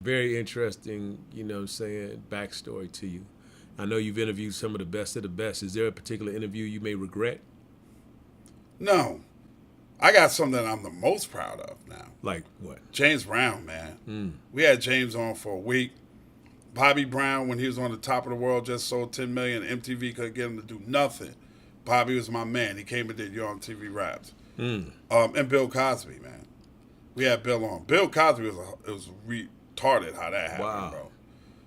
Very interesting, saying, backstory to you. I know you've interviewed some of the best of the best. Is there a particular interview you may regret? No, I got something I'm the most proud of now. Like what? James Brown, man. Mm. We had James on for a week. Bobby Brown, when he was on the top of the world, just sold 10 million. MTV couldn't get him to do nothing. Bobby was my man. He came and did Yo MTV raps. Mm. And Bill Cosby, man. We had Bill on. Bill Cosby was retarded how that happened, Wow. bro.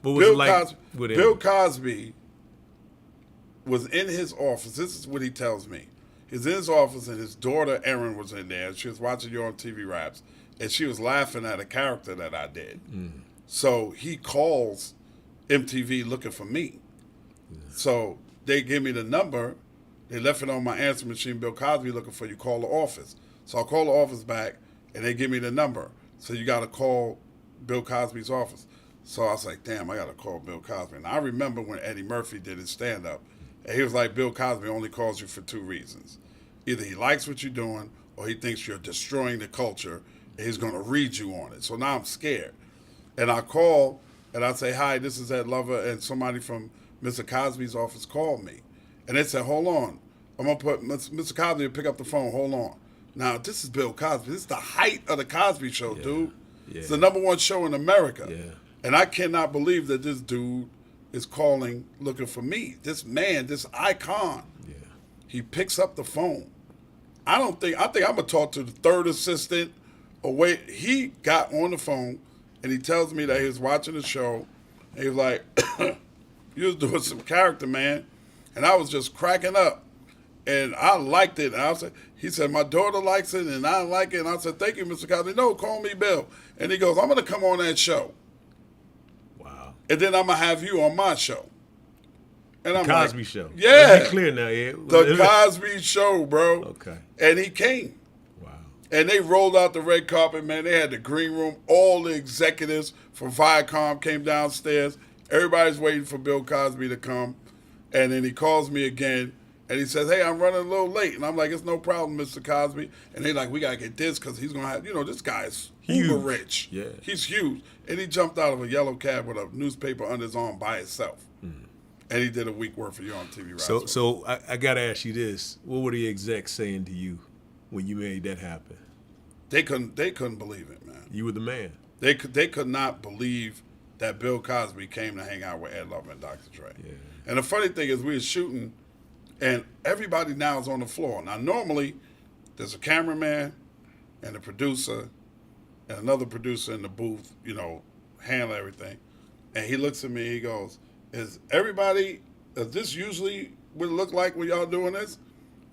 What was it Bill like Cosby, with him? Bill Cosby was in his office. This is what he tells me. He's in his office, and his daughter Erin was in there. She was watching Yo MTV raps, and she was laughing at a character that I did. Mm. So he calls MTV looking for me. So they give me the number. They left it on my answer machine. Bill Cosby looking for you. Call the office. So I call the office back, and they give me the number. So you got to call Bill Cosby's office. So I was like, damn, I got to call Bill Cosby. And I remember when Eddie Murphy did his stand-up, and he was like, Bill Cosby only calls you for two reasons. Either he likes what you're doing, or he thinks you're destroying the culture, and he's going to read you on it. So now I'm scared. And I call, and I say, hi, this is Ed Lover, and somebody from Mr. Cosby's office called me. And they said, hold on. I'm going to put Mr. Cosby to pick up the phone. Hold on. Now, this is Bill Cosby. This is the height of the Cosby Show, Yeah. dude. Yeah. It's the number one show in America. Yeah. And I cannot believe that this dude is calling looking for me. This man, this icon. Yeah. He picks up the phone. I think I'm going to talk to the third assistant. Or wait, he got on the phone, and he tells me that he was watching the show. And he was like, you was doing some character, man. And I was just cracking up. And I liked it. And he said, my daughter likes it, and I like it. And I said, thank you, Mr. Cosby. No, call me Bill. And he goes, I'm going to come on that show. Wow. And then I'm going to have you on my show. And I'm Cosby like, Show. Yeah. Let's be clear now. Yeah. The Cosby Show, bro. Okay. And he came. Wow. And they rolled out the red carpet, man. They had the green room. All the executives from Viacom came downstairs. Everybody's waiting for Bill Cosby to come. And then he calls me again. And he says, hey, I'm running a little late. And I'm like, it's no problem, Mr. Cosby. And they're like, we got to get this because he's going to have, this guy's uber rich. Yeah. He's huge. And he jumped out of a yellow cab with a newspaper under his arm by himself. Mm. And he did a week worth of you on TV. So I got to ask you this. What were the execs saying to you when you made that happen? They couldn't believe it, man. You were the man. They could not believe that Bill Cosby came to hang out with Ed Lover and Dr. Dre. Yeah. And the funny thing is we were shooting, and everybody now is on the floor. Now, normally, there's a cameraman and a producer and another producer in the booth, handle everything. And he looks at me, he goes, is this usually what it look like when y'all doing this?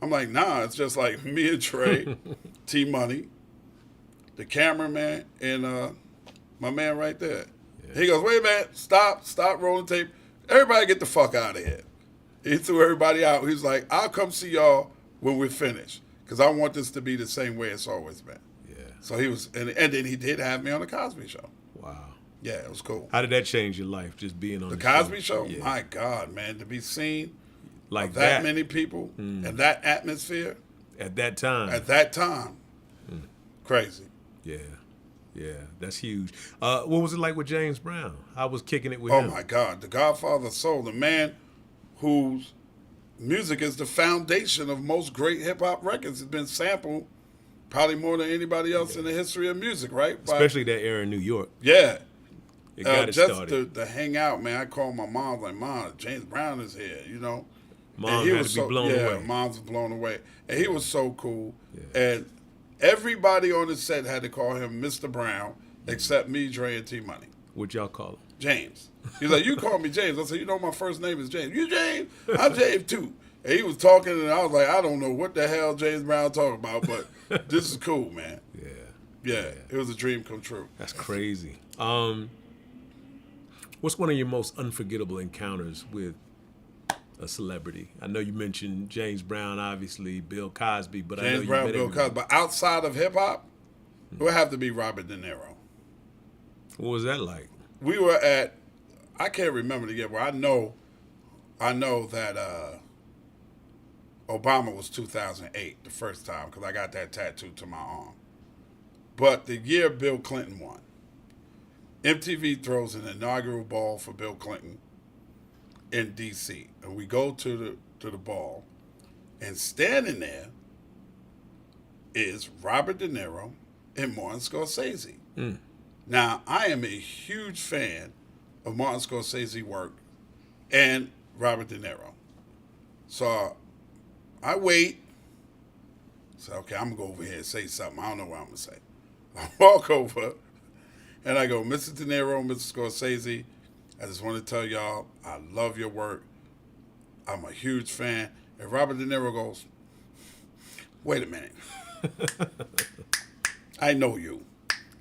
I'm like, nah, it's just like me and Trey, T-Money, the cameraman, and my man right there. Yeah. He goes, wait a minute, stop rolling tape. Everybody get the fuck out of here. He threw everybody out. He's like, I'll come see y'all when we're finished because I want this to be the same way it's always been. Yeah. So he was, and then he did have me on the Cosby Show. Wow. Yeah, it was cool. How did that change your life, just being on the the Cosby Show? Yeah. My God, man, to be seen like that many people and that atmosphere at that time. Crazy. Yeah, that's huge. What was it like with James Brown? I was kicking it with him. Oh my God, the Godfather of Soul, the man whose music is the foundation of most great hip hop records. It's been sampled probably more than anybody else in the history of music, right? Especially that era in New York. Yeah. It got it just started. to hang out, man. I called my mom, like, Mom, James Brown is here, Mom had to be blown away. Mom was blown away. And he was so cool. Yeah. And everybody on the set had to call him Mr. Brown except me, Dre, and T-Money. What y'all call him? James. He's like, you call me James. I said, my first name is James. You James? I'm James too. And he was talking, and I was like, I don't know what the hell James Brown talking about, but this is cool, man. Yeah. It was a dream come true. That's crazy. What's one of your most unforgettable encounters with a celebrity? I know you mentioned James Brown, obviously, Bill Cosby, but James I know Brown, you met Bill everybody. Cosby. But outside of hip hop, it would have to be Robert De Niro. What was that like? We were at, I can't remember the year, but I know that Obama was 2008, the first time, because I got that tattooed to my arm. But the year Bill Clinton won, MTV throws an inaugural ball for Bill Clinton in D.C. and we go to the ball, and standing there is Robert De Niro and Martin Scorsese. Now, I am a huge fan of Martin Scorsese work and Robert De Niro. So I wait. So, okay, I'm going to go over here and say something. I don't know what I'm going to say. I walk over and I go, Mr. De Niro, Mr. Scorsese, I just want to tell y'all, I love your work. I'm a huge fan. And Robert De Niro goes, wait a minute. I know you.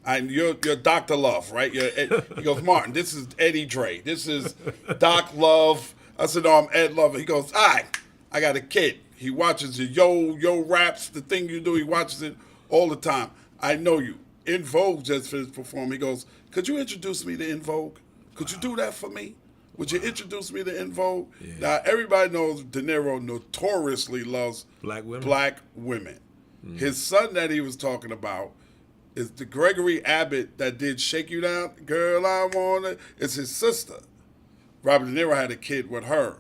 You're Dr. Love, right? He goes, Martin, this is Eddie Dre. This is Doc Love. I said, no, I'm Ed Lover. He goes, all right, I got a kid. He watches your yo raps, the thing you do. He watches it all the time. I know you. En Vogue just finished performing. He goes, could you introduce me to En Vogue? Could you do that for me? Would you introduce me to En Vogue? Yeah. Now, everybody knows De Niro notoriously loves black women. Mm. His son that he was talking about is the Gregory Abbott that did Shake You Down. Girl, I Want It. It's his sister. Robert De Niro had a kid with her.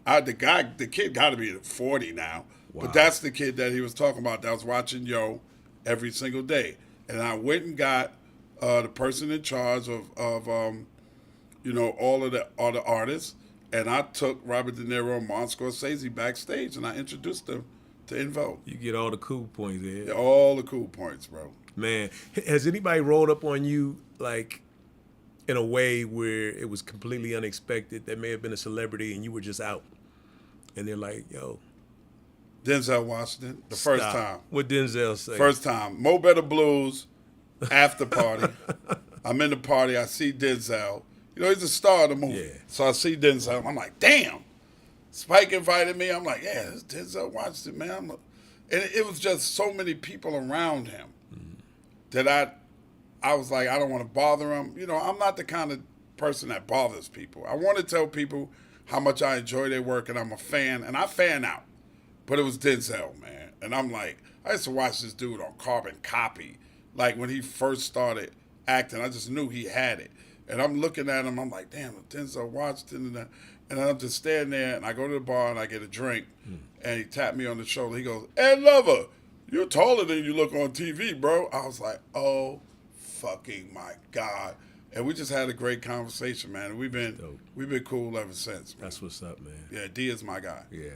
The kid got to be 40 now. Wow. But that's the kid that he was talking about that was watching Yo every single day. And I went and got the person in charge of all the artists, and I took Robert De Niro and Martin Scorsese backstage, and I introduced them to En Vogue. You get all the cool points there. Yeah, all the cool points, bro. Man, has anybody rolled up on you like in a way where it was completely unexpected? That may have been a celebrity, and you were just out, and they're like, "Yo." Denzel Washington, the first time. What Denzel say? First time. Mo Better Blues, after party. I'm in the party. I see Denzel. You know, he's a star of the movie. Yeah. So I see Denzel. I'm like, damn. Spike invited me. I'm like, yeah, this Denzel Washington, man. And it was just so many people around him that I was like, I don't want to bother him. You know, I'm not the kind of person that bothers people. I want to tell people how much I enjoy their work and I'm a fan. And I fan out. But it was Denzel, man. And I'm like, I used to watch this dude on Carbon Copy. Like when he first started acting, I just knew he had it. And I'm looking at him, I'm like, damn, Denzel Washington. And I'm just standing there, and I go to the bar, and I get a drink. And he tapped me on the shoulder. He goes, Ed Lover, you're taller than you look on TV, bro. I was like, oh, fucking my God. And we just had a great conversation, man. And we've been cool ever since, man. That's what's up, man. Yeah, D is my guy. Yeah.